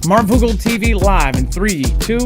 Marfoogle TV live in 3, 2.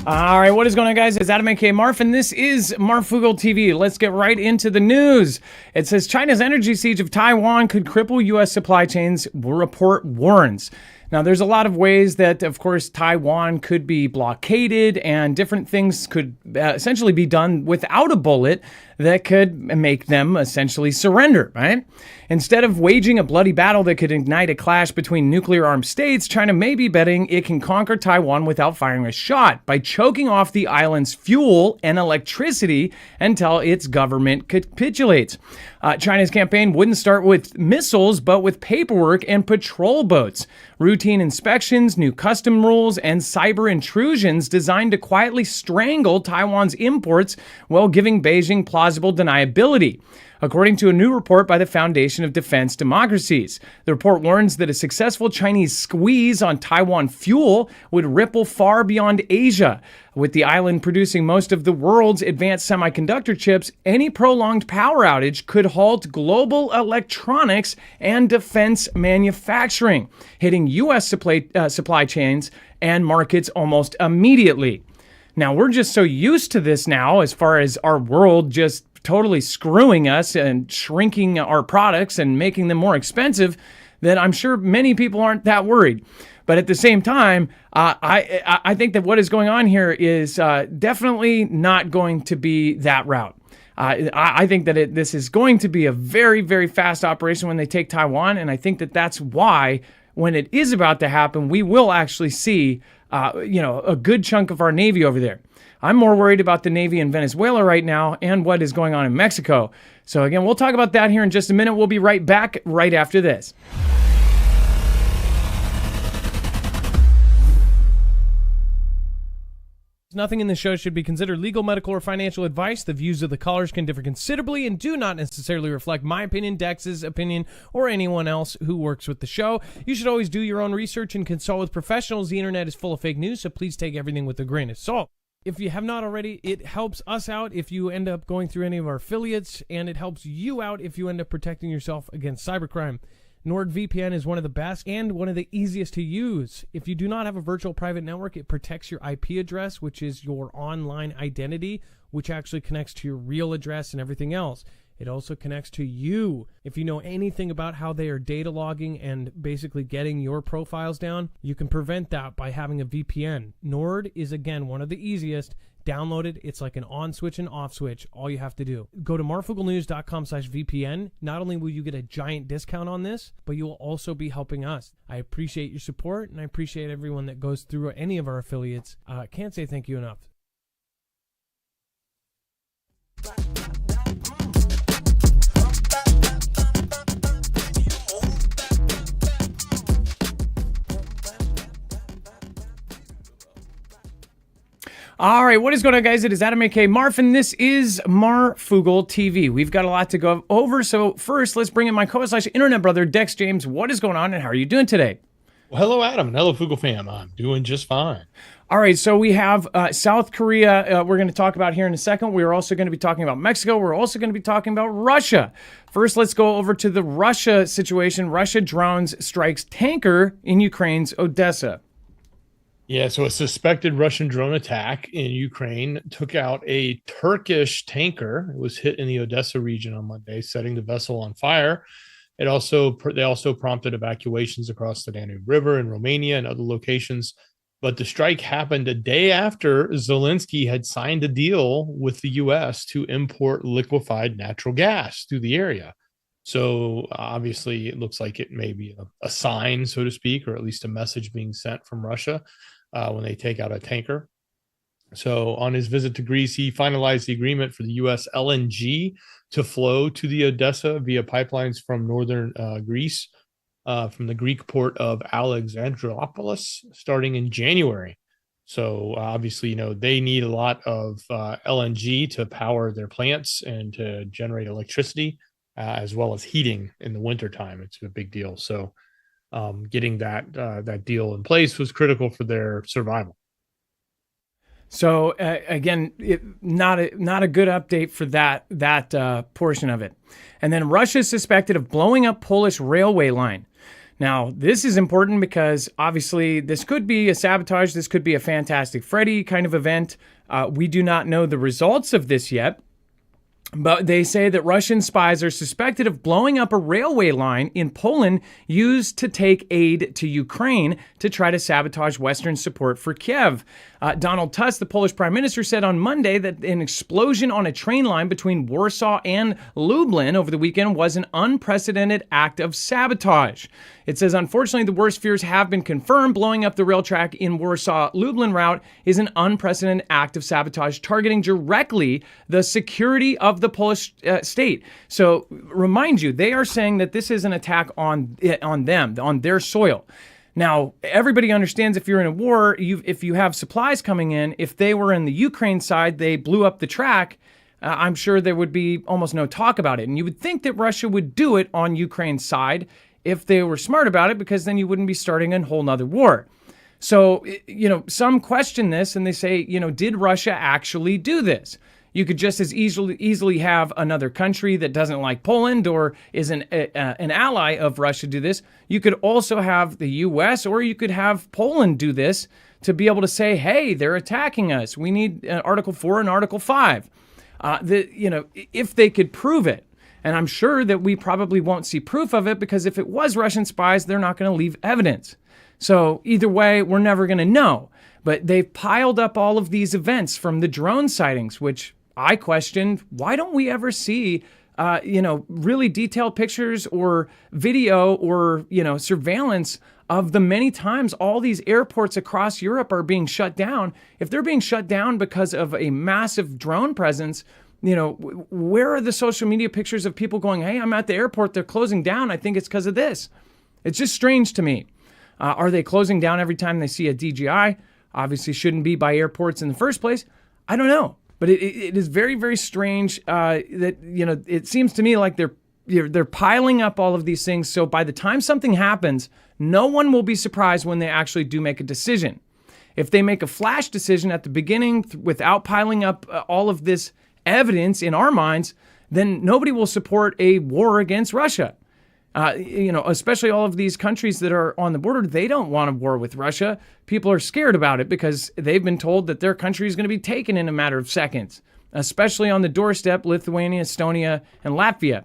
All right, what is going on, guys? It's Adam aka Marf, and this is Marfoogle TV. Let's get right into the news. It says China's energy siege of Taiwan could cripple U.S. supply chains, report warns. Now, there's a lot of ways that, of course, Taiwan could be blockaded and different things could essentially be done without a bullet that could make them essentially surrender, right? Instead of waging a bloody battle that could ignite a clash between nuclear-armed states, China may be betting it can conquer Taiwan without firing a shot by choking off the island's fuel and electricity until its government capitulates. China's campaign wouldn't start with missiles, but with paperwork and patrol boats, routine inspections, new custom rules, and cyber intrusions designed to quietly strangle Taiwan's imports while giving Beijing plausible deniability, according to a new report by the Foundation of Defense Democracies. The report warns that a successful Chinese squeeze on Taiwan fuel would ripple far beyond Asia. With the island producing most of the world's advanced semiconductor chips, any prolonged power outage could halt global electronics and defense manufacturing, hitting U.S. supply chains and markets almost immediately. Now, we're just so used to this now, as far as our world just totally screwing us and shrinking our products and making them more expensive, that I'm sure many people aren't that worried. But at the same time, I think that what is going on here is definitely not going to be that route. I think that this is going to be a very, very fast operation when they take Taiwan, and I think that that's why, when it is about to happen, we will actually see a good chunk of our Navy over there. I'm more worried about the Navy in Venezuela right now and what is going on in Mexico. So again, we'll talk about that here in just a minute. We'll be right back right after this. Nothing in this show should be considered legal, medical, or financial advice. The views of the callers can differ considerably and do not necessarily reflect my opinion, Dex's opinion, or anyone else who works with the show. You should always do your own research and consult with professionals. The internet is full of fake news, so please take everything with a grain of salt. If you have not already, it helps us out if you end up going through any of our affiliates, and it helps you out if you end up protecting yourself against cybercrime. NordVPN is one of the best and one of the easiest to use. If you do not have a virtual private network, it protects your IP address, which is your online identity, which actually connects to your real address and everything else. It also connects to you. If you know anything about how they are data logging and basically getting your profiles down, you can prevent that by having a VPN. Nord is, again, one of the easiest. Download it. It's like an on switch and off switch. All you have to do. Go to marfooglenews.com/VPN. Not only will you get a giant discount on this, but you will also be helping us. I appreciate your support, and I appreciate everyone that goes through any of our affiliates. Can't say thank you enough. All right, what is going on, guys? It is Adam aka Marf, and this is Marfoogle TV. We've got a lot to go over, so first, let's bring in my co-host/internet brother, Dex James. What is going on, and how are you doing today? Well, hello, Adam, and hello, Foogle fam. I'm doing just fine. All right, so we have South Korea we're going to talk about here in a second. We're also going to be talking about Mexico. We're also going to be talking about Russia. First, let's go over to the Russia situation. Russia drones strikes tanker in Ukraine's Odessa. Yeah, so a suspected Russian drone attack in Ukraine took out a Turkish tanker. It was hit in the Odessa region on Monday, setting the vessel on fire. They also prompted evacuations across the Danube River in Romania and other locations. But the strike happened a day after Zelensky had signed a deal with the U.S. to import liquefied natural gas through the area. So obviously, it looks like it may be a sign, so to speak, or at least a message being sent from Russia when they take out a tanker. So on his visit to Greece, he finalized the agreement for the U.S. LNG to flow to the Odessa via pipelines from northern Greece, from the Greek port of Alexandroupolis, starting in January. So obviously, they need a lot of LNG to power their plants and to generate electricity, as well as heating in the wintertime. It's a big deal. So getting that deal in place was critical for their survival. So again, not a good update for that portion of it. And then Russia is suspected of blowing up Polish railway line. Now, this is important because obviously this could be a sabotage. This could be a Fantastic Freddy kind of event. We do not know the results of this yet. But they say that Russian spies are suspected of blowing up a railway line in Poland used to take aid to Ukraine to try to sabotage Western support for Kiev. Donald Tusk, the Polish prime minister, said on Monday that an explosion on a train line between Warsaw and Lublin over the weekend was an unprecedented act of sabotage. It says, unfortunately, the worst fears have been confirmed. Blowing up the rail track in Warsaw-Lublin route is an unprecedented act of sabotage targeting directly the security of the Polish state. So remind you, they are saying that this is an attack on them, on their soil. Now, everybody understands if you're in a war, if you have supplies coming in, if they were in the Ukraine side, they blew up the track, I'm sure there would be almost no talk about it. And you would think that Russia would do it on Ukraine's side if they were smart about it, because then you wouldn't be starting a whole nother war. So, some question this and they say, did Russia actually do this? You could just as easily have another country that doesn't like Poland or is an ally of Russia do this. You could also have the U.S. or you could have Poland do this to be able to say, hey, they're attacking us. We need Article 4 and Article 5. If they could prove it. And I'm sure that we probably won't see proof of it because if it was Russian spies, they're not going to leave evidence. So either way, we're never going to know. But they've piled up all of these events from the drone sightings, which I questioned, why don't we ever see, really detailed pictures or video or, surveillance of the many times all these airports across Europe are being shut down? If they're being shut down because of a massive drone presence, where are the social media pictures of people going, hey, I'm at the airport, they're closing down, I think it's because of this. It's just strange to me. Are they closing down every time they see a DJI? Obviously shouldn't be by airports in the first place. I don't know. But it is very, very strange that, it seems to me like they're piling up all of these things. So by the time something happens, no one will be surprised when they actually do make a decision. If they make a flash decision at the beginning without piling up all of this evidence in our minds, then nobody will support a war against Russia. Especially all of these countries that are on the border, they don't want a war with Russia. People are scared about it because they've been told that their country is going to be taken in a matter of seconds, especially on the doorstep, Lithuania, Estonia, and Latvia.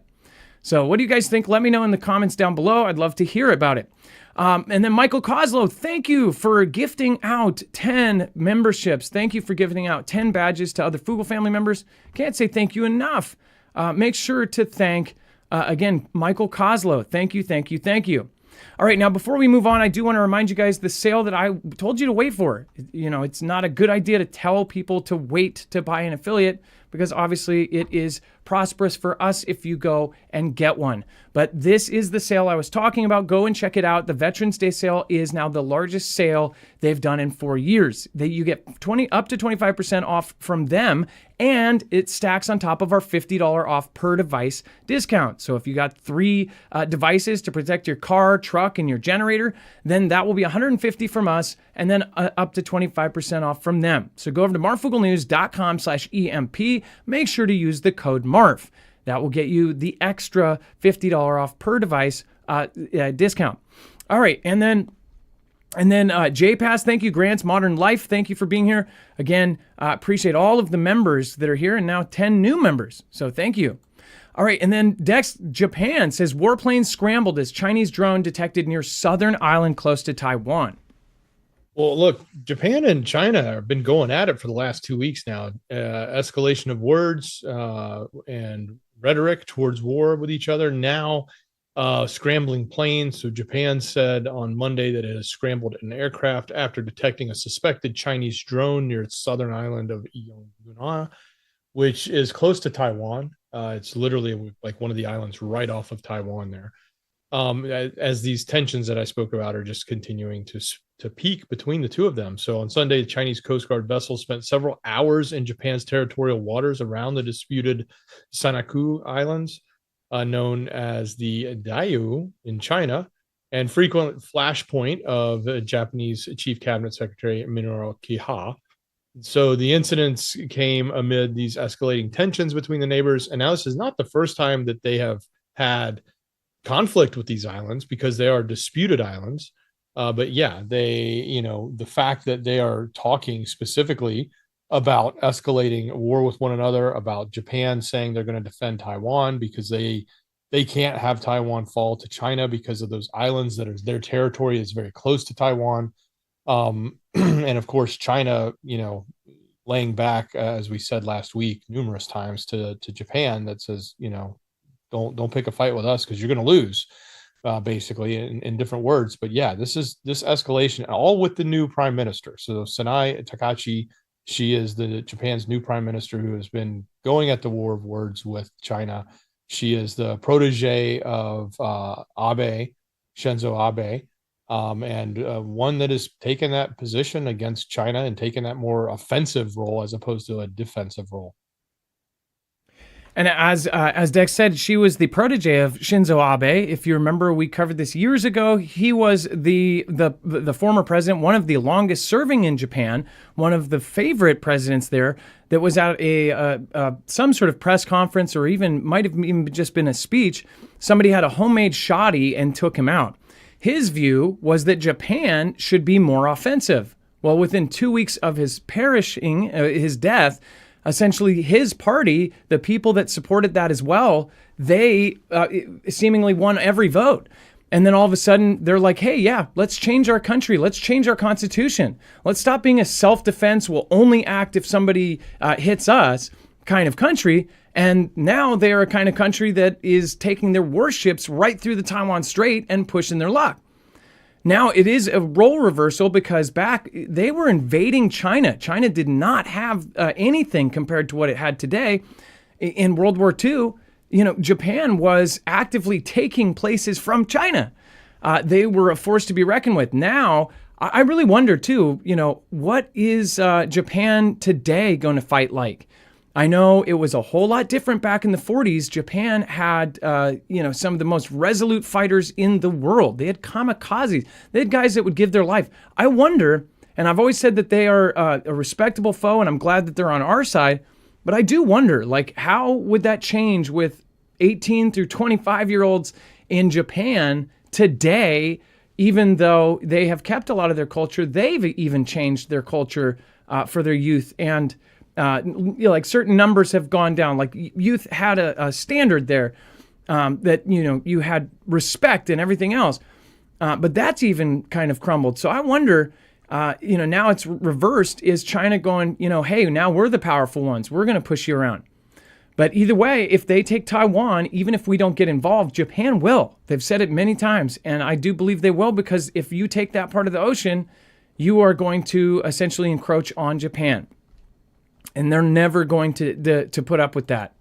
So what do you guys think? Let me know in the comments down below. I'd love to hear about it. And then Michael Koslow, thank you for gifting out 10 memberships. Thank you for giving out 10 badges to other Foogle family members. Can't say thank you enough. Make sure to thank again, Michael Koslow, thank you, thank you, thank you. All right, now before we move on, I do want to remind you guys the sale that I told you to wait for. It's not a good idea to tell people to wait to buy an affiliate because obviously it is prosperous for us if you go and get one. But this is the sale I was talking about. Go and check it out. The Veterans Day sale is now the largest sale they've done in 4 years. You get up to 25% off from them, and it stacks on top of our $50 off per device discount. So if you got 3 devices to protect your car, truck, and your generator, then that will be $150 from us, and then up to 25% off from them. So go over to marfooglenews.com/EMP. Make sure to use the code MARF. That will get you the extra $50 off per device discount. All right, and then JPass, thank you. Grants Modern Life, thank you for being here. Again, appreciate all of the members that are here and now 10 new members. So thank you. All right, and then Dex Japan says warplane scrambled as Chinese drone detected near southern island close to Taiwan. Well, look, Japan and China have been going at it for the last 2 weeks now. Escalation of words and rhetoric towards war with each other. Now, scrambling planes. So Japan said on Monday that it has scrambled an aircraft after detecting a suspected Chinese drone near its southern island of Yongbyon, which is close to Taiwan. It's literally like one of the islands right off of Taiwan there. As these tensions that I spoke about are just continuing to peak between the two of them. So on Sunday, the Chinese Coast Guard vessel spent several hours in Japan's territorial waters around the disputed Sanaku Islands, known as the Diaoyu in China, and frequent flashpoint of Japanese Chief Cabinet Secretary Minoru Kihei. So the incidents came amid these escalating tensions between the neighbors. And now this is not the first time that they have had conflict with these islands, because they are disputed islands. But yeah, the fact that they are talking specifically about escalating war with one another, about Japan saying they're going to defend Taiwan because they can't have Taiwan fall to China because of those islands that are their territory is very close to Taiwan. And of course, China, laying back, as we said last week, numerous times to Japan that says, don't pick a fight with us because you're going to lose, basically in different words. But yeah, this escalation, all with the new prime minister. So Sanai Takachi, she is Japan's new prime minister who has been going at the war of words with China. She is the protege of Abe, Shinzo Abe. And one that has taken that position against China and taken that more offensive role as opposed to a defensive role. And as Dex said, she was the protege of Shinzo Abe. If you remember, we covered this years ago. He was the former president, one of the longest serving in Japan, one of the favorite presidents there, that was at some sort of press conference, or might have even just been a speech. Somebody had a homemade shoddy and took him out. His view was that Japan should be more offensive. Well, within 2 weeks of his his death, essentially his party, the people that supported that as well, they seemingly won every vote. And then all of a sudden they're like, hey, yeah, let's change our country. Let's change our constitution. Let's stop being a self-defense, we'll only act if somebody hits us kind of country. And now they're a kind of country that is taking their warships right through the Taiwan Strait and pushing their luck. Now it is a role reversal, because back they were invading China. China did not have anything compared to what it had today. In World War II, Japan was actively taking places from China. They were a force to be reckoned with. Now, I really wonder too, what is Japan today going to fight like? I know it was a whole lot different back in the 40s. Japan had, some of the most resolute fighters in the world. They had kamikazes. They had guys that would give their life. I wonder, and I've always said that they are a respectable foe, and I'm glad that they're on our side, but I do wonder, how would that change with 18 through 25-year-olds in Japan today? Even though they have kept a lot of their culture, they've even changed their culture for their youth. And certain numbers have gone down. Like youth had a standard there that, you had respect and everything else. But that's even kind of crumbled. So I wonder, now it's reversed. Is China going, hey, now we're the powerful ones. We're going to push you around. But either way, if they take Taiwan, even if we don't get involved, Japan will. They've said it many times. And I do believe they will, because if you take that part of the ocean, you are going to essentially encroach on Japan. And they're never going to put up with that,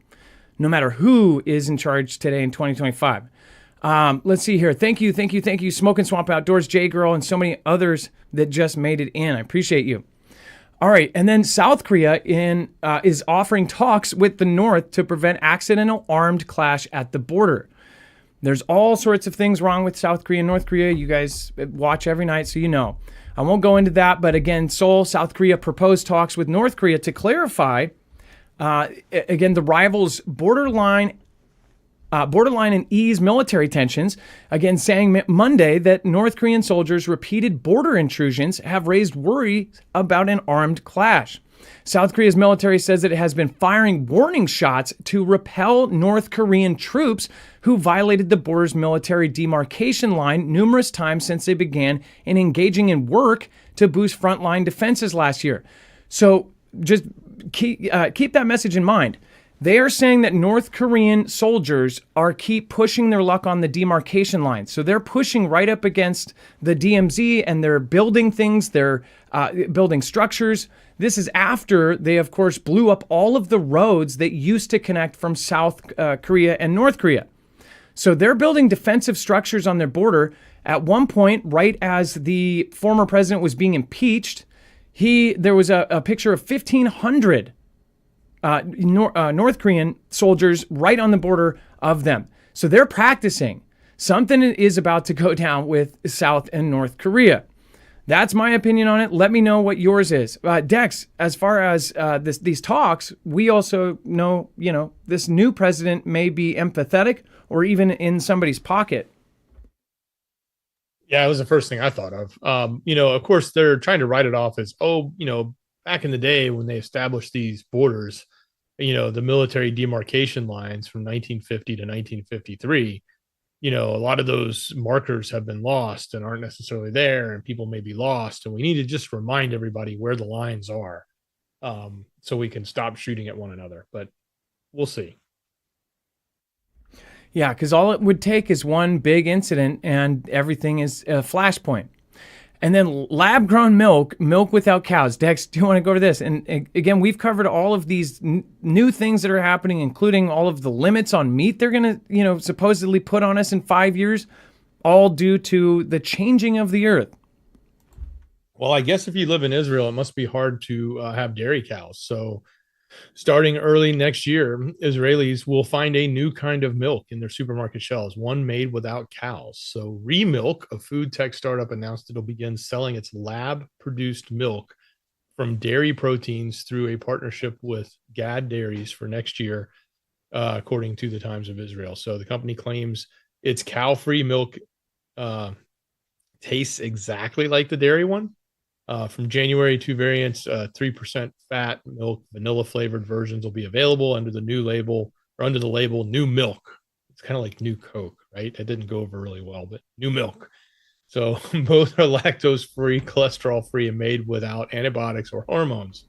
no matter who is in charge today in 2025. Let's see here. Thank you. Smoke and Swamp Outdoors, J-Girl, and so many others that just made it in. I appreciate you. All right. And then South Korea is offering talks with the North to prevent accidental armed clash at the border. There's all sorts of things wrong with South Korea and North Korea. You guys watch every night, so you know. I won't go into that, but again, Seoul, South Korea proposed talks with North Korea to clarify, again, the rivals' borderline and ease military tensions. Again, saying Monday that North Korean soldiers' repeated border intrusions have raised worry about an armed clash. South Korea's military says that it has been firing warning shots to repel North Korean troops who violated the border's military demarcation line numerous times since they began engaging in work to boost frontline defenses last year. So just keep that message in mind. They are saying that North Korean soldiers keep pushing their luck on the demarcation line. So they're pushing right up against the DMZ, and they're building things. They're building structures. This is after they, of course, blew up all of the roads that used to connect from South Korea and North Korea. So they're building defensive structures on their border. At one point, right as the former president was being impeached, there was a picture of 1,500 North Korean soldiers right on the border of them. So they're practicing. Something is about to go down with South and North Korea. That's my opinion on it. Let me know what yours is. Dex, as far as these talks, we also know, this new president may be empathetic or even in somebody's pocket. Yeah, it was the first thing I thought of. Of course, they're trying to write it off as, back in the day when they established these borders, the military demarcation lines from 1950 to 1953, a lot of those markers have been lost and aren't necessarily there, and people may be lost. And we need to just remind everybody where the lines are, so we can stop shooting at one another. But we'll see. Yeah, because all it would take is one big incident and everything is a flashpoint. And then lab grown milk without cows. Dex, do you want to go to this? And again, we've covered all of these new things that are happening, including all of the limits on meat they're going to, supposedly put on us in 5 years, all due to the changing of the earth. Well, I guess if you live in Israel, it must be hard to have dairy cows. So starting early next year, Israelis will find a new kind of milk in their supermarket shelves, one made without cows. So Remilk, a food tech startup, announced it'll begin selling its lab-produced milk from dairy proteins through a partnership with Gad Dairies for next year, according to the Times of Israel. So the company claims its cow-free milk tastes exactly like the dairy one. From January, 2 variants, 3% fat milk, vanilla flavored versions will be available under the new label, or under the label New Milk. It's kind of like New Coke, right? It didn't go over really well, but New Milk. So both are lactose free, cholesterol free, and made without antibiotics or hormones.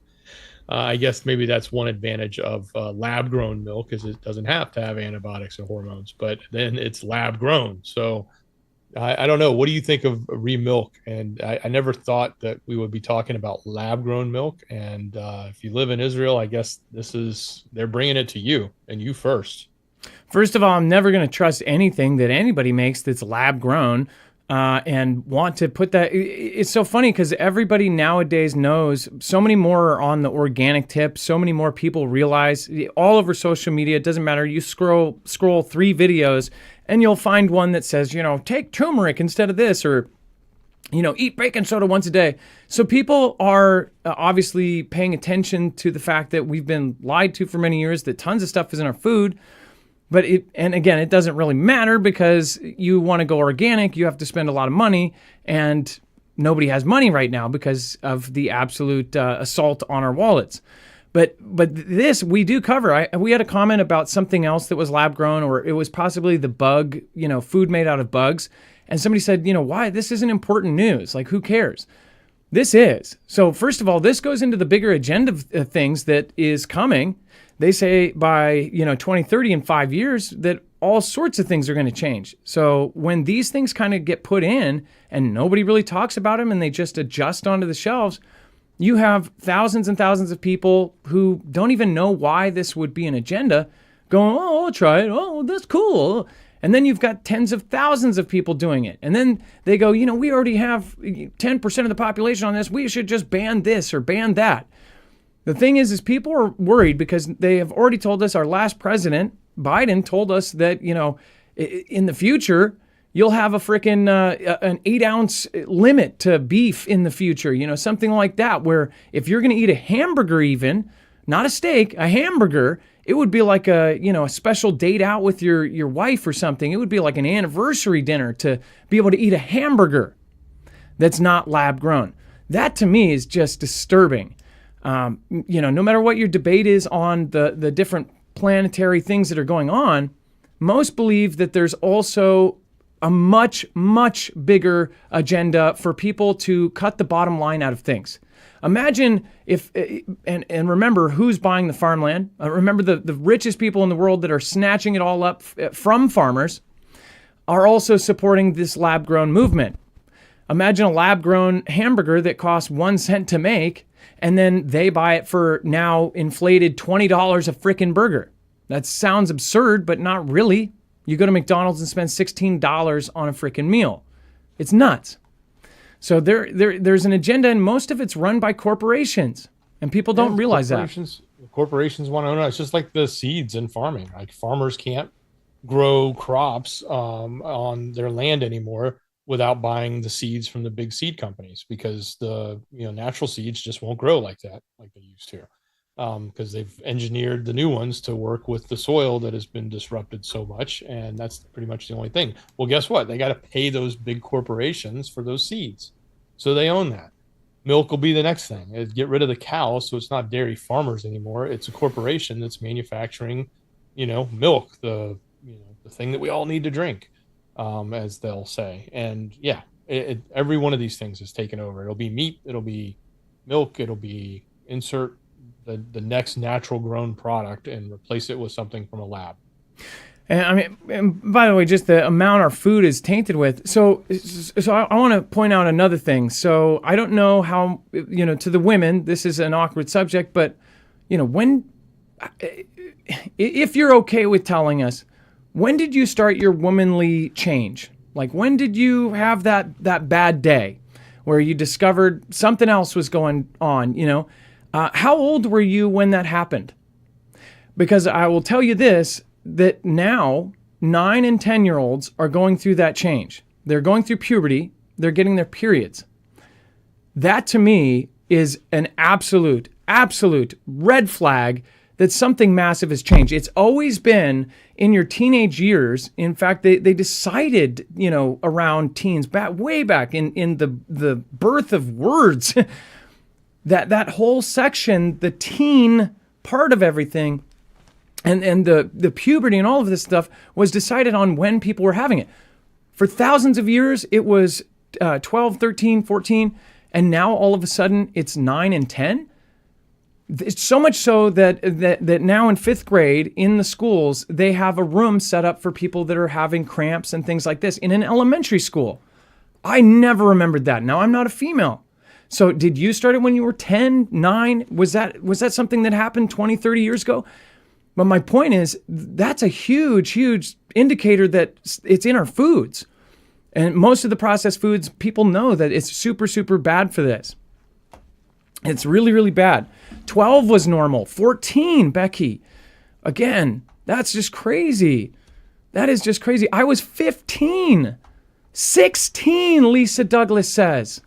I guess maybe that's one advantage of lab grown milk, is it doesn't have to have antibiotics or hormones, but then it's lab grown. So I don't know. What do you think of Remilk? And I never thought that we would be talking about lab grown milk. And if you live in Israel, I guess they're bringing it to you, and you first. First of all, I'm never going to trust anything that anybody makes that's lab grown, and want to put that. It's so funny because everybody nowadays knows so many more are on the organic tip. So many more people realize all over social media. It doesn't matter. You scroll 3 videos and you'll find one that says, take turmeric instead of this, or, eat baking soda once a day. So people are obviously paying attention to the fact that we've been lied to for many years, that tons of stuff is in our food. But it doesn't really matter because you want to go organic, you have to spend a lot of money, and nobody has money right now because of the absolute assault on our wallets. But this we do cover. We had a comment about something else that was lab grown, or it was possibly the bug, food made out of bugs. And somebody said, why? This isn't important news. Like, who cares? This is. So first of all, this goes into the bigger agenda of things that is coming. They say by 2030, in 5 years, that all sorts of things are going to change. So when these things kind of get put in and nobody really talks about them and they just adjust onto the shelves, you have thousands and thousands of people who don't even know why this would be an agenda going, oh, I'll try it. Oh, that's cool. And then you've got tens of thousands of people doing it. And then they go, we already have 10% of the population on this. We should just ban this or ban that. The thing is people are worried because they have already told us, our last president, Biden, told us that, in the future, you'll have a freaking an 8-ounce limit to beef in the future, something like that, where if you're going to eat a hamburger, even not a steak, a hamburger, it would be like a special date out with your wife or something. It would be like an anniversary dinner to be able to eat a hamburger that's not lab grown. That to me is just disturbing. No matter what your debate is on the different planetary things that are going on, most believe that there's also a much, much bigger agenda for people to cut the bottom line out of things. Imagine if, and remember who's buying the farmland. Remember the richest people in the world that are snatching it all up from farmers are also supporting this lab-grown movement. Imagine a lab-grown hamburger that costs 1 cent to make, and then they buy it for now inflated $20 a frickin' burger. That sounds absurd, but not really. You go to McDonald's and spend $16 on a frickin' meal. It's nuts. So there's an agenda, and most of it's run by corporations, and people don't realize that. Corporations want to own it. It's just like the seeds in farming. Like, farmers can't grow crops on their land anymore. without buying the seeds from the big seed companies, because the natural seeds just won't grow like that, like they used to, because they've engineered the new ones to work with the soil that has been disrupted so much, and that's pretty much the only thing. Well, guess what? They got to pay those big corporations for those seeds, so they own that. Milk will be the next thing. Get rid of the cow, so it's not dairy farmers anymore. It's a corporation that's manufacturing, milk, the thing that we all need to drink, as they'll say. And yeah, every one of these things is taken over. It'll be meat, it'll be milk, it'll be insert the next natural grown product and replace it with something from a lab. And I mean, and by the way, just the amount our food is tainted with. So I want to point out another thing. So I don't know how, to the women, this is an awkward subject, but, if you're okay with telling us, when did you start your womanly change? Like, when did you have that bad day where you discovered something else was going on, How old were you when that happened? Because I will tell you this, that now 9 and 10-year-olds are going through that change. They're going through puberty. They're getting their periods. That to me is an absolute red flag that something massive has changed. It's always been in your teenage years. In fact, they decided, around teens, way back in the birth of words, that whole section, the teen part of everything, and the puberty and all of this stuff was decided on when people were having it. For thousands of years, it was 12, 13, 14, and now all of a sudden it's 9 and 10. It's so much so that now in 5th grade in the schools, they have a room set up for people that are having cramps and things like this in an elementary school. I never remembered that. Now, I'm not a female. So did you start it when you were 10, 9? Was that something that happened 20, 30 years ago? But my point is, that's a huge indicator that it's in our foods. And most of the processed foods, people know that it's super bad for this. It's really, really bad. 12 was normal. 14, Becky. Again, that's just crazy. That is just crazy. I was 15. 16, Lisa Douglas says.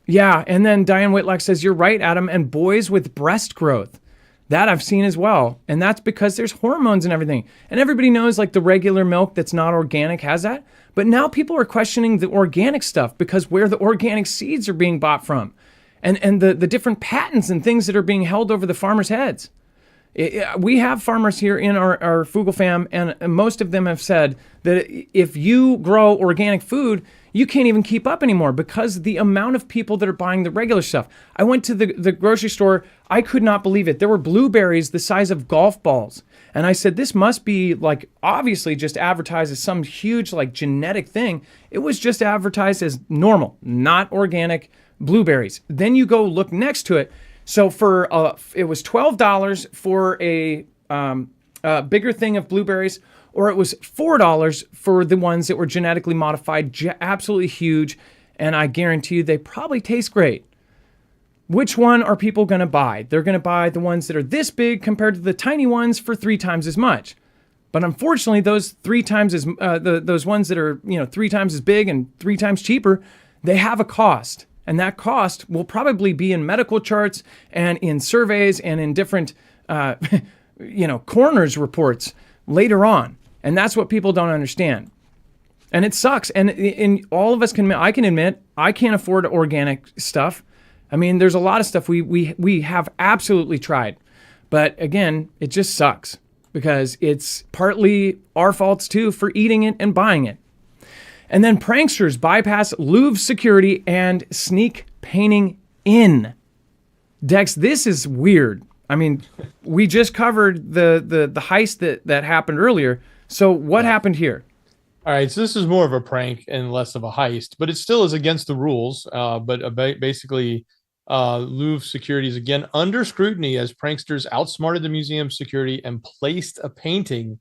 Yeah, and then Diane Whitlock says, you're right, Adam, and boys with breast growth. That I've seen as well. And that's because there's hormones and everything. And everybody knows like the regular milk that's not organic has that. But now people are questioning the organic stuff because where the organic seeds are being bought from. And the different patents and things that are being held over the farmers' heads. We have farmers here in our Foogle fam, and most of them have said that if you grow organic food, you can't even keep up anymore because the amount of people that are buying the regular stuff. I went to the grocery store. I could not believe it. There were blueberries the size of golf balls. And I said, this must be like obviously just advertised as some huge like genetic thing. It was just advertised as normal, not organic blueberries. Then you go look next to it. So it was $12 for a bigger thing of blueberries, or it was $4 for the ones that were genetically modified, absolutely huge, and I guarantee you they probably taste great. Which one are people going to buy? They're going to buy the ones that are this big compared to the tiny ones for 3 times as much. But unfortunately, those 3 times as those ones that are 3 times as big and 3 times cheaper, they have a cost. And that cost will probably be in medical charts and in surveys and in different, coroner's reports later on. And that's what people don't understand. And it sucks. And all of us I can admit, I can't afford organic stuff. I mean, there's a lot of stuff we have absolutely tried. But again, it just sucks because it's partly our faults too for eating it and buying it. And then pranksters bypass Louvre security and sneak painting in. Dex, this is weird. I mean, we just covered the heist that happened earlier. So what happened here? All right, so this is more of a prank and less of a heist, but it still is against the rules. Basically, Louvre security is again under scrutiny as pranksters outsmarted the museum security and placed a painting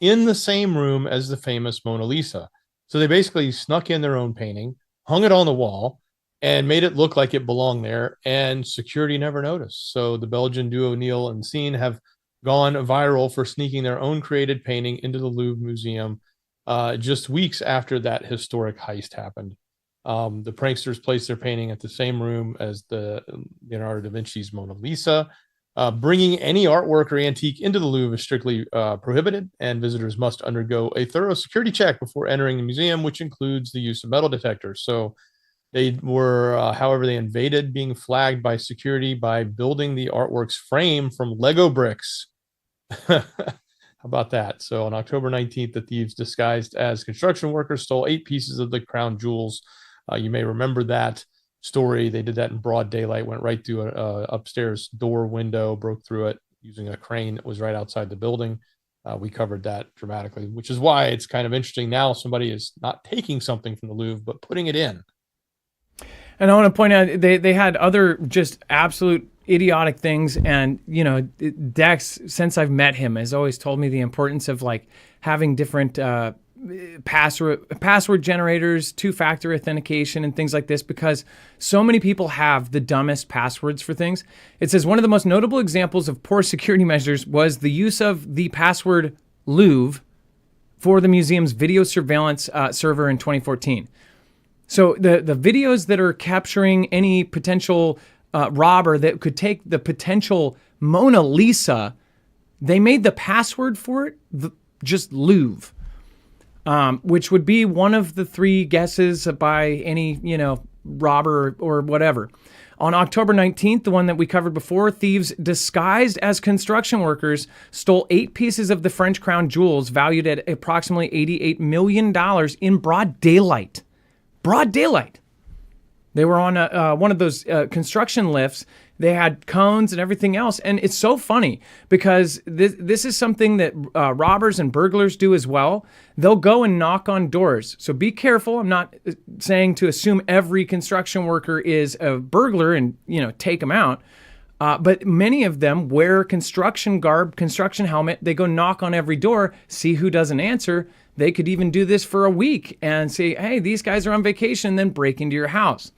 in the same room as the famous Mona Lisa. So they basically snuck in their own painting, hung it on the wall, and made it look like it belonged there, and security never noticed. So the Belgian duo Neil and Seen have gone viral for sneaking their own created painting into the Louvre Museum. just weeks after that historic heist happened. The pranksters placed their painting at the same room as the Leonardo da Vinci's Mona Lisa. Bringing any artwork or antique into the Louvre is strictly prohibited, and visitors must undergo a thorough security check before entering the museum, which includes the use of metal detectors. So they were, however, they invaded, being flagged by security by building the artwork's frame from Lego bricks. How about that? So on October 19th, the thieves disguised as construction workers stole 8 pieces of the crown jewels. You may remember that story. They did that in broad daylight, went right through a upstairs door window, broke through it using a crane that was right outside the building. We covered that dramatically, which is why it's kind of interesting now somebody is not taking something from the Louvre, but putting it in. And I want to point out they had other just absolute idiotic things. And, Dex, since I've met him, has always told me the importance of like having different password generators, 2-factor authentication, and things like this, because so many people have the dumbest passwords for things. It says one of the most notable examples of poor security measures was the use of the password Louvre for the museum's video surveillance server in 2014. So the videos that are capturing any potential robber that could take the potential Mona Lisa, they made the password for it just Louvre. Which would be one of the 3 guesses by any, robber or whatever. On October 19th, the one that we covered before, thieves disguised as construction workers stole 8 pieces of the French crown jewels valued at approximately $88 million in broad daylight. Broad daylight. They were on one of those construction lifts. They had cones and everything else. And it's so funny because this is something that robbers and burglars do as well. They'll go and knock on doors. So be careful. I'm not saying to assume every construction worker is a burglar and, take them out. But many of them wear construction garb, construction helmet. They go knock on every door, see who doesn't answer. They could even do this for a week and say, hey, these guys are on vacation, then break into your house.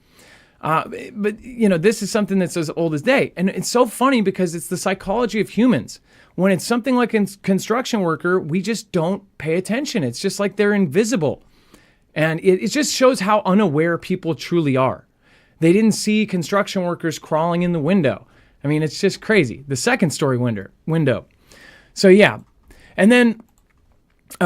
But this is something that's as old as day. And it's so funny because it's the psychology of humans. When it's something like a construction worker, we just don't pay attention. It's just like they're invisible. And it just shows how unaware people truly are. They didn't see construction workers crawling in the window. I mean, it's just crazy. The second story window. So yeah. And then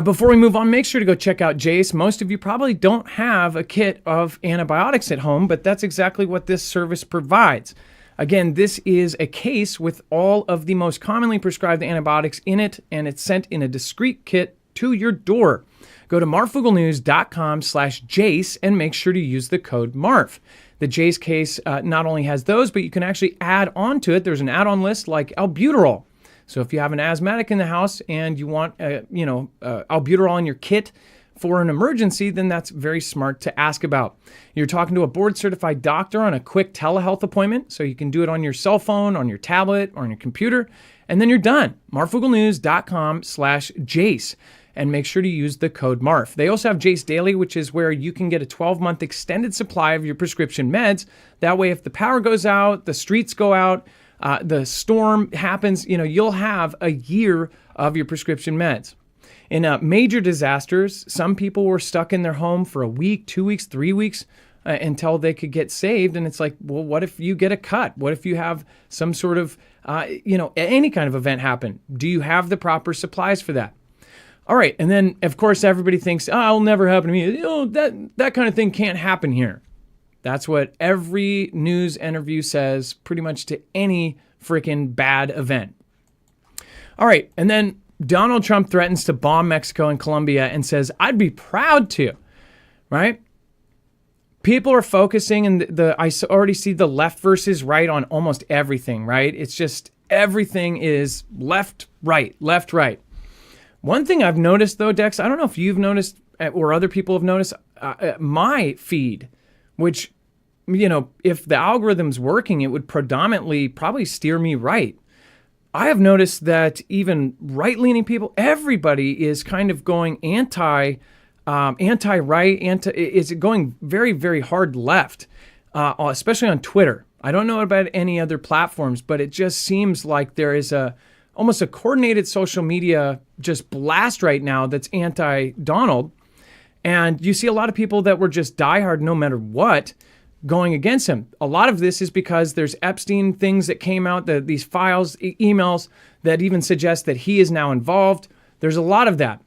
before we move on, make sure to go check out Jace. Most of you probably don't have a kit of antibiotics at home, but that's exactly what this service provides. Again, this is a case with all of the most commonly prescribed antibiotics in it, and it's sent in a discreet kit to your door. Go to marfooglenews.com/Jace and make sure to use the code MARF. The Jace case not only has those, but you can actually add on to it. There's an add-on list like albuterol. So if you have an asthmatic in the house and you want, albuterol in your kit for an emergency, then that's very smart to ask about. You're talking to a board-certified doctor on a quick telehealth appointment, so you can do it on your cell phone, on your tablet, or on your computer, and then you're done. marfooglenews.com/Jace, and make sure to use the code MARF. They also have Jace Daily, which is where you can get a 12-month extended supply of your prescription meds. That way, if the power goes out, the streets go out, the storm happens, you'll have a year of your prescription meds. In major disasters, some people were stuck in their home for a week, 2 weeks, 3 weeks until they could get saved. And it's like, well, what if you get a cut? What if you have some sort of, any kind of event happen? Do you have the proper supplies for that? All right. And then, of course, everybody thinks, it'll never happen to me. That kind of thing can't happen here. That's what every news interview says pretty much to any freaking bad event. All right. And then Donald Trump threatens to bomb Mexico and Colombia and says, I'd be proud to, right? People are focusing, and I already see the left versus right on almost everything, right? It's just everything is left, right, left, right. One thing I've noticed though, Dex, I don't know if you've noticed or other people have noticed, my feed, which, if the algorithm's working, it would predominantly probably steer me right. I have noticed that even right-leaning people, everybody is kind of going anti-right, is going very, very hard left, especially on Twitter. I don't know about any other platforms, but it just seems like there is almost a coordinated social media just blast right now that's anti-Donald. And you see a lot of people that were just diehard no matter what going against him. A lot of this is because there's Epstein things that came out, these files, emails that even suggest that he is now involved. There's a lot of that.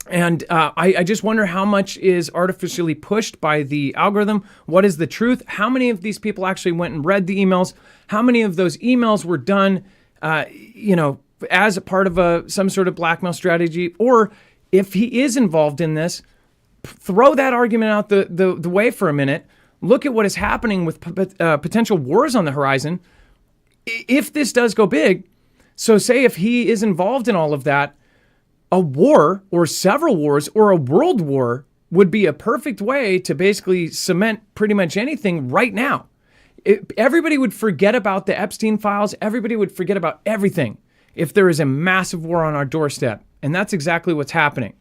And I just wonder how much is artificially pushed by the algorithm. What is the truth? How many of these people actually went and read the emails? How many of those emails were done, as a part of some sort of blackmail strategy? Or if he is involved in this, throw that argument out the way for a minute. Look at what is happening with potential wars on the horizon. If this does go big, so say if he is involved in all of that, a war or several wars or a world war would be a perfect way to basically cement pretty much anything right now. Everybody would forget about the Epstein files. Everybody would forget about everything if there is a massive war on our doorstep. And that's exactly what's happening.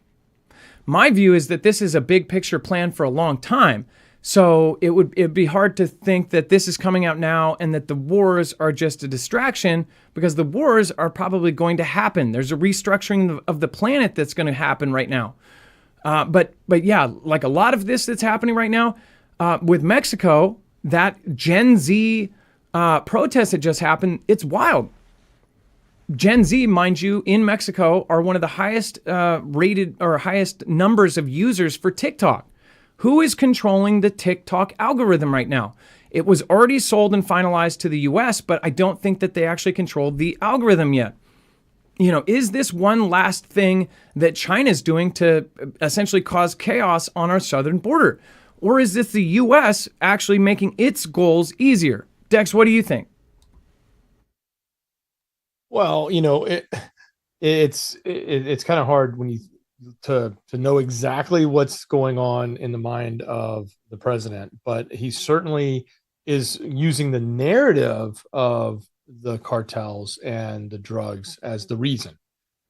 My view is that this is a big picture plan for a long time. So it'd be hard to think that this is coming out now and that the wars are just a distraction, because the wars are probably going to happen. There's a restructuring of the planet that's going to happen right now. But yeah, like a lot of this that's happening right now with Mexico, that Gen Z protest that just happened, it's wild. Gen Z, mind you, in Mexico are one of the highest rated or highest numbers of users for TikTok. Who is controlling the TikTok algorithm right now? It was already sold and finalized to the US, but I don't think that they actually controlled the algorithm yet. Is this one last thing that China's doing to essentially cause chaos on our southern border? Or is this the US actually making its goals easier? Dex, what do you think? Well, it's kind of hard when you to know exactly what's going on in the mind of the president, but he certainly is using the narrative of the cartels and the drugs as the reason,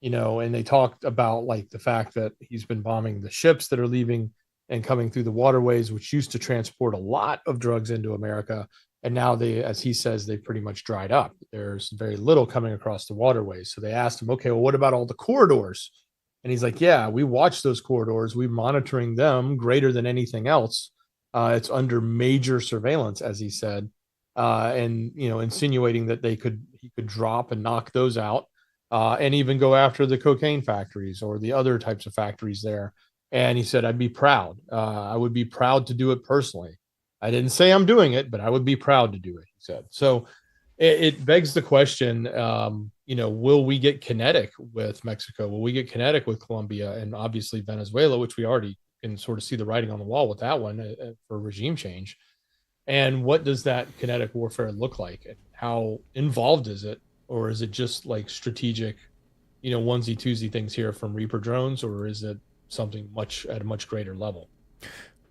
and they talked about like the fact that he's been bombing the ships that are leaving and coming through the waterways, which used to transport a lot of drugs into America. And now they, as he says, they've pretty much dried up. There's very little coming across the waterways. So they asked him, okay, well, what about all the corridors? And he's like, yeah, we watch those corridors. We're monitoring them greater than anything else. It's under major surveillance, as he said, and insinuating that he could drop and knock those out, and even go after the cocaine factories or the other types of factories there. And he said, I'd be proud. I would be proud to do it personally. I didn't say I'm doing it, but I would be proud to do it, he said. So it begs the question, will we get kinetic with Mexico? Will we get kinetic with Colombia and obviously Venezuela, which we already can sort of see the writing on the wall with that one for regime change? And what does that kinetic warfare look like? And how involved is it? Or is it just like strategic, onesie twosie things here from Reaper drones? Or is it something at a much greater level?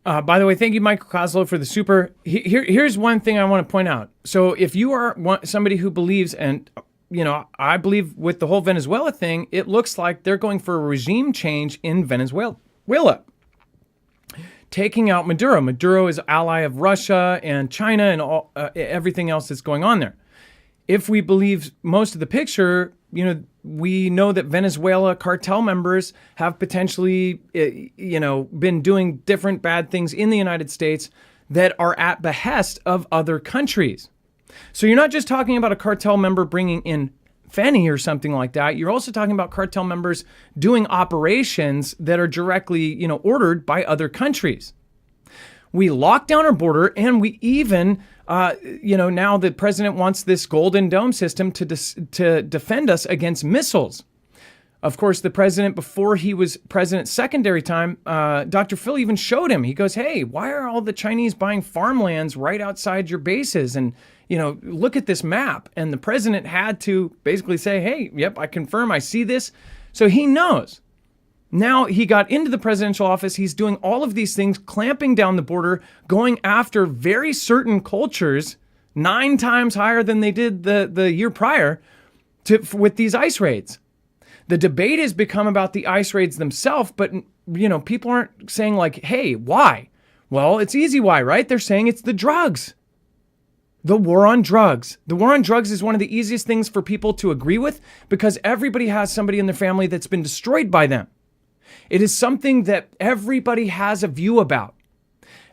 By the way, thank you, Michael Kozlow, for the super. Here's one thing I want to point out. So if you are somebody who believes, and I believe with the whole Venezuela thing, it looks like they're going for a regime change in Venezuela, taking out Maduro. Maduro is an ally of Russia and China and all everything else that's going on there. If we believe most of the picture, we know that Venezuela cartel members have potentially, been doing different bad things in the United States that are at behest of other countries. So you're not just talking about a cartel member bringing in fentanyl or something like that. You're also talking about cartel members doing operations that are directly, ordered by other countries. We lock down our border, and we even, now the president wants this Golden Dome system to defend us against missiles. Of course, the president, before he was president secondary time, Dr. Phil even showed him. He goes, hey, why are all the Chinese buying farmlands right outside your bases? And, look at this map. And the president had to basically say, hey, yep, I confirm, I see this. So he knows. Now he got into the presidential office. He's doing all of these things, clamping down the border, going after very certain cultures 9 times higher than they did the year prior with these ICE raids. The debate has become about the ICE raids themselves, but people aren't saying like, hey, why? Well, it's easy why, right? They're saying it's the drugs. The war on drugs. The war on drugs is one of the easiest things for people to agree with because everybody has somebody in their family that's been destroyed by them. It is something that everybody has a view about.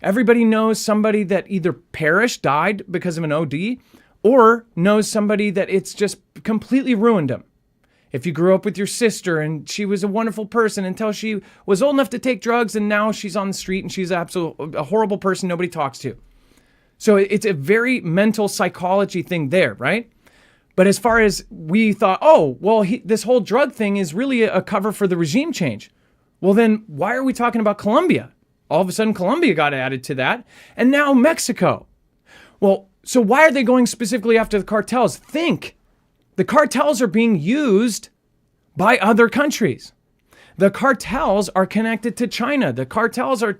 Everybody knows somebody that either perished, died because of an OD, or knows somebody that it's just completely ruined them. If you grew up with your sister and she was a wonderful person until she was old enough to take drugs and now she's on the street and she's a horrible person nobody talks to. So it's a very mental psychology thing there, right? But as far as we thought, this whole drug thing is really a cover for the regime change. Well, then why are we talking about Colombia? All of a sudden, Colombia got added to that. And now Mexico. Well, so why are they going specifically after the cartels? Think. The cartels are being used by other countries. The cartels are connected to China. The cartels are,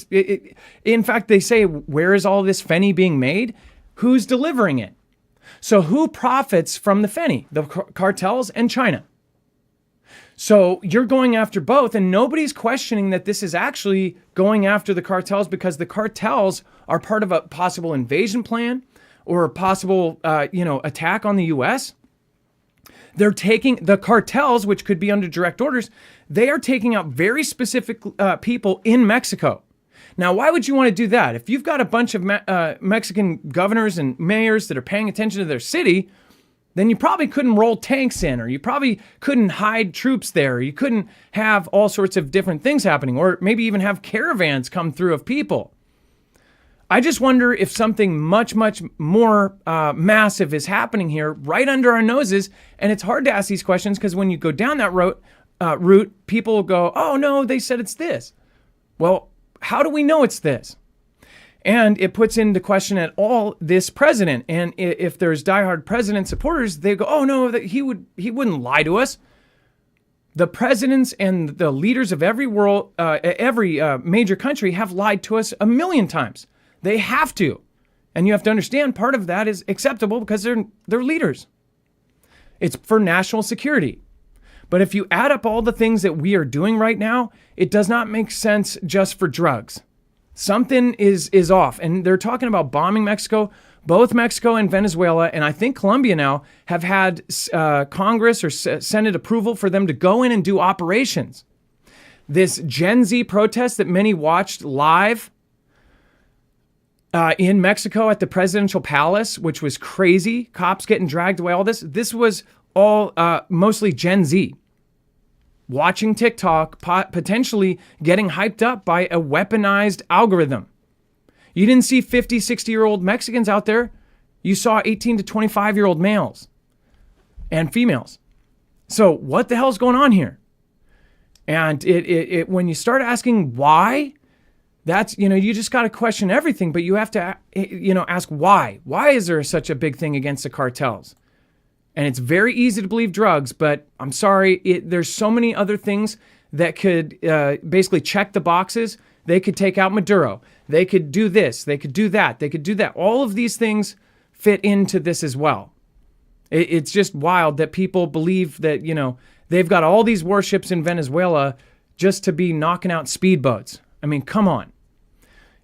in fact, they say, where is all this fenny being made? Who's delivering it? So who profits from the fenny? The cartels and China. So you're going after both, and nobody's questioning that this is actually going after the cartels because the cartels are part of a possible invasion plan or a possible, attack on the U.S. They're taking the cartels, which could be under direct orders. They are taking out very specific people in Mexico. Now, why would you want to do that? If you've got a bunch of Mexican governors and mayors that are paying attention to their city, then you probably couldn't roll tanks in, or you probably couldn't hide troops there, or you couldn't have all sorts of different things happening, or maybe even have caravans come through of people. I just wonder if something much, much more massive is happening here right under our noses. And it's hard to ask these questions because when you go down that route, people will go, oh, no, they said it's this. Well, how do we know it's this? And it puts into question at all this president. And if there's diehard president supporters, they go, oh, no, that he wouldn't lie to us. The presidents and the leaders of every major country have lied to us a million times. They have to. And you have to understand part of that is acceptable because they're leaders. It's for national security. But if you add up all the things that we are doing right now, it does not make sense just for drugs. Something is off. And they're talking about bombing Mexico. Both Mexico and Venezuela, and I think Colombia now, have had Congress or Senate approval for them to go in and do operations. This Gen Z protest that many watched live in Mexico at the presidential palace, which was crazy, cops getting dragged away, all this. This was all mostly Gen Z watching TikTok, potentially getting hyped up by a weaponized algorithm. You didn't see 50, 60-year-old Mexicans out there. You saw 18 to 25-year-old males and females. So what the hell's going on here? And when you start asking why, that's, you just got to question everything, but you have to, ask why. Why is there such a big thing against the cartels? And it's very easy to believe drugs, but I'm sorry, there's so many other things that could basically check the boxes. They could take out Maduro. They could do this. They could do that. They could do that. All of these things fit into this as well. It's just wild that people believe that, they've got all these warships in Venezuela just to be knocking out speedboats. I mean, come on.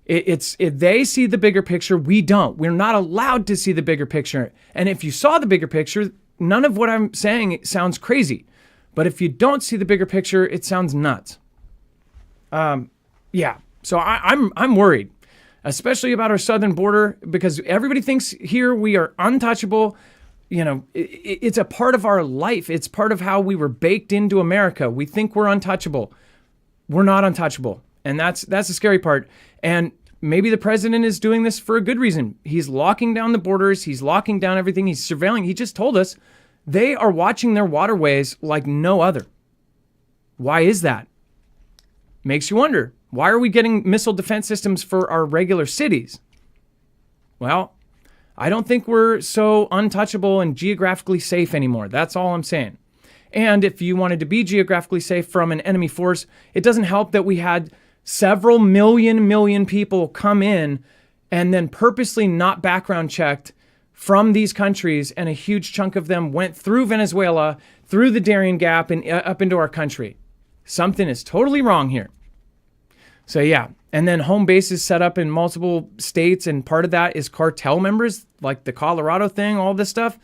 They see the bigger picture. We don't. We're not allowed to see the bigger picture. And if you saw the bigger picture, none of what I'm saying sounds crazy. But if you don't see the bigger picture, it sounds nuts. Yeah. So I'm worried, especially about our southern border, because everybody thinks here we are untouchable. It's a part of our life. It's part of how we were baked into America. We think we're untouchable. We're not untouchable. And that's the scary part. And maybe the president is doing this for a good reason. He's locking down the borders. He's locking down everything. He's surveilling. He just told us they are watching their waterways like no other. Why is that? Makes you wonder. Why are we getting missile defense systems for our regular cities? Well, I don't think we're so untouchable and geographically safe anymore. That's all I'm saying. And if you wanted to be geographically safe from an enemy force, it doesn't help that we had several million people come in and then purposely not background checked from these countries, and a huge chunk of them went through Venezuela, through the Darien Gap, and up into our country. Something is totally wrong here. So yeah, and then home bases set up in multiple states, and part of that is cartel members, like the Colorado thing, all this stuff.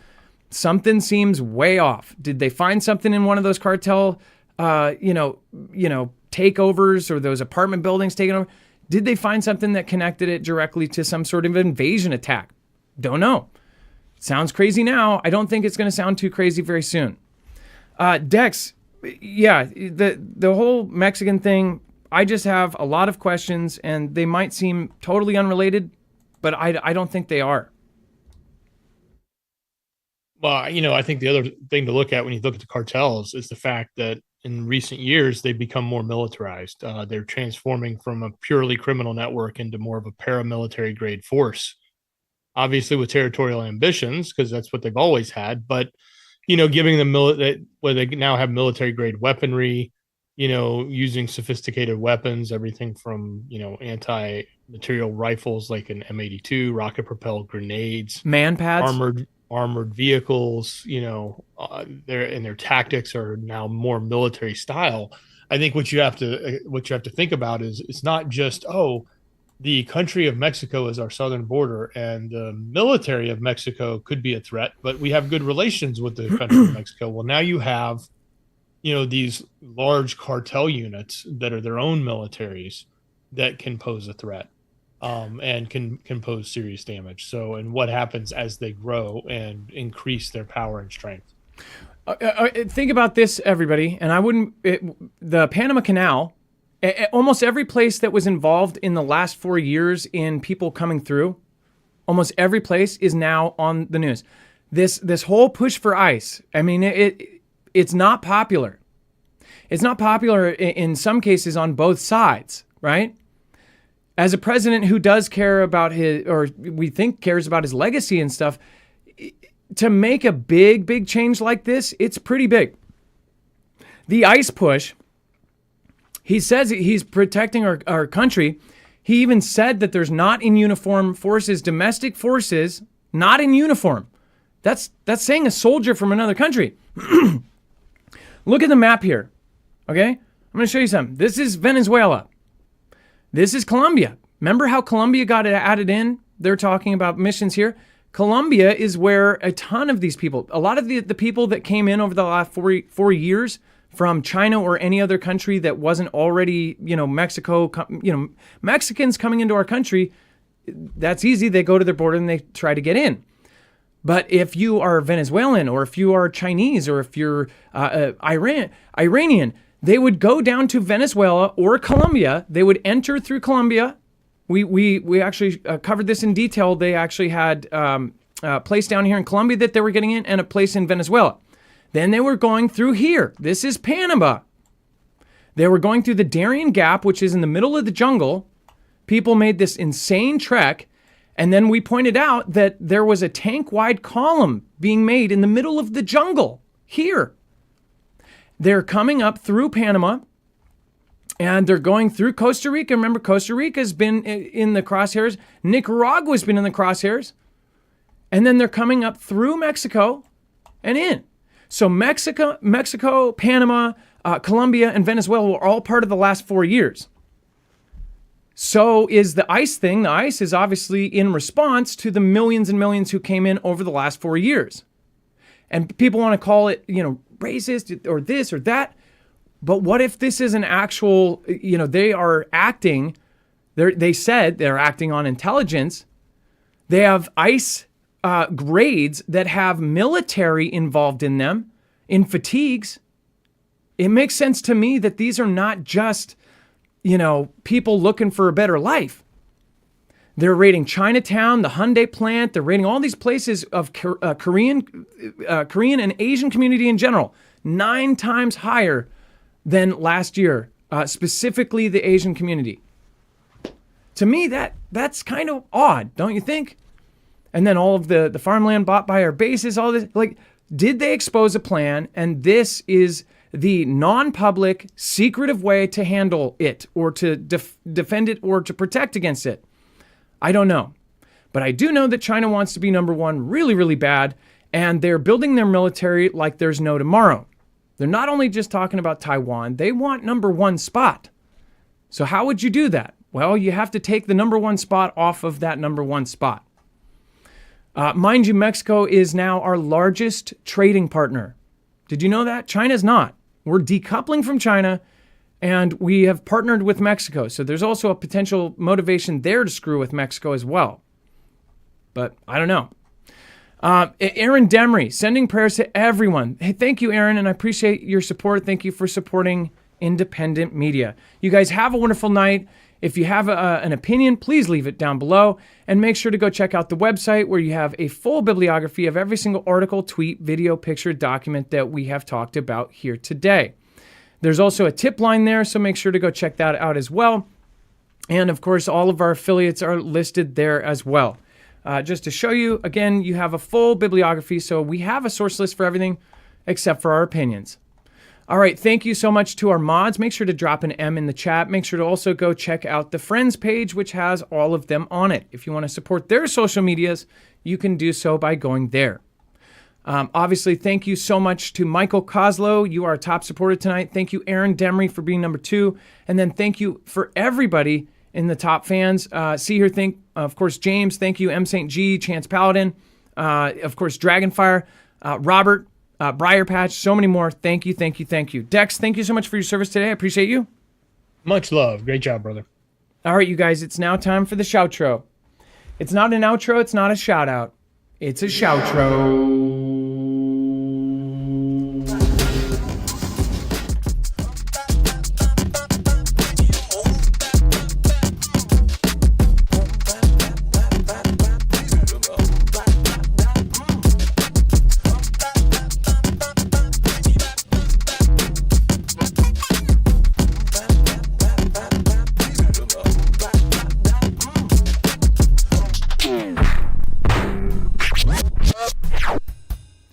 Something seems way off. Did they find something in one of those cartel, takeovers or those apartment buildings taken over? Did they find something that connected it directly to some sort of invasion attack? Don't know. Sounds crazy now. I don't think it's going to sound too crazy very soon. Dex, yeah, the whole Mexican thing, I just have a lot of questions, and they might seem totally unrelated, but I don't think they are. Well, I think the other thing to look at when you look at the cartels is the fact that in recent years, they've become more militarized. They're transforming from a purely criminal network into more of a paramilitary grade force, obviously with territorial ambitions, because that's what they've always had. But, giving them where they now have military grade weaponry, using sophisticated weapons, everything from, anti-material rifles like an M82, rocket propelled grenades, man pads, armored vehicles, their tactics are now more military style. I think what you have to think about is it's not just, the country of Mexico is our southern border and the military of Mexico could be a threat, but we have good relations with the country of Mexico. Well, now you have, these large cartel units that are their own militaries that can pose a threat. And can pose serious damage. So, and what happens as they grow and increase their power and strength? Think about this, everybody. And the Panama Canal, almost every place that was involved in the last 4 years in people coming through, almost every place is now on the news. This whole push for ICE, I mean, it's not popular. It's not popular in some cases on both sides, right? As a president who does care about we think cares about his legacy and stuff, to make a big change like this, it's pretty big. The ICE push, he says he's protecting our country. He even said that there's not in uniform forces, domestic forces, not in uniform. That's saying a soldier from another country. Look at the map here, okay? I'm going to show you something. This is Venezuela. This is Colombia. Remember how Colombia got added in? They're talking about missions here. Colombia is where a ton of these people, a lot of the people that came in over the last 4 years from China or any other country that wasn't already, Mexico, Mexicans coming into our country, that's easy. They go to their border and they try to get in. But if you are Venezuelan or if you are Chinese or if you're Iranian, they would go down to Venezuela or Colombia. They would enter through Colombia. We actually covered this in detail. They actually had a place down here in Colombia that they were getting in and a place in Venezuela. Then they were going through here. This is Panama. They were going through the Darien Gap, which is in the middle of the jungle. People made this insane trek. And then we pointed out that there was a tank-wide column being made in the middle of the jungle here. They're coming up through Panama, and they're going through Costa Rica. Remember, Costa Rica's been in the crosshairs. Nicaragua's been in the crosshairs. And then they're coming up through Mexico and in. So Mexico, Panama, Colombia, and Venezuela were all part of the last 4 years. So is the ICE thing. The ICE is obviously in response to the millions and millions who came in over the last 4 years. And people want to call it, racist or this or that. But what if this is an actual, they are acting, they said they're acting on intelligence. They have ICE grades that have military involved in them, in fatigues. It makes sense to me that these are not just, people looking for a better life. They're raiding Chinatown, the Hyundai plant. They're raiding all these places of Korean and Asian community in general, 9 times higher than last year, specifically the Asian community. To me, that's kind of odd, don't you think? And then all of the farmland bought by our bases, all this, did they expose a plan? And this is the non-public, secretive way to handle it or to defend it or to protect against it. I don't know. But I do know that China wants to be number one really, really bad. And they're building their military like there's no tomorrow. They're not only just talking about Taiwan, they want number one spot. So how would you do that? Well, you have to take the number one spot off of that number one spot. Mind you, Mexico is now our largest trading partner. Did you know that? China's not. We're decoupling from China, and we have partnered with Mexico. So there's also a potential motivation there to screw with Mexico as well. But I don't know. Aaron Demery, sending prayers to everyone. Hey, thank you, Aaron, and I appreciate your support. Thank you for supporting independent media. You guys have a wonderful night. If you have an opinion, please leave it down below. And make sure to go check out the website where you have a full bibliography of every single article, tweet, video, picture, document that we have talked about here today. There's also a tip line there, so make sure to go check that out as well. And of course, all of our affiliates are listed there as well. Just to show you, again, you have a full bibliography, so we have a source list for everything except for our opinions. All right, thank you so much to our mods. Make sure to drop an M in the chat. Make sure to also go check out the Friends page, which has all of them on it. If you want to support their social medias, you can do so by going there. Obviously, thank you so much to Michael Koslow. You are a top supporter tonight. Thank you, Aaron Demery, for being number 2. And then thank you for everybody in the top fans. See here, of course, James. Thank you, M. St. G, Chance Paladin. Of course, Dragonfire, Robert, Briar Patch, so many more. Thank you, thank you, thank you. Dex, thank you so much for your service today. I appreciate you. Much love. Great job, brother. All right, you guys, it's now time for the shoutro. It's not an outro. It's not a shout out. It's a shoutro.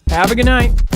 Have a good night.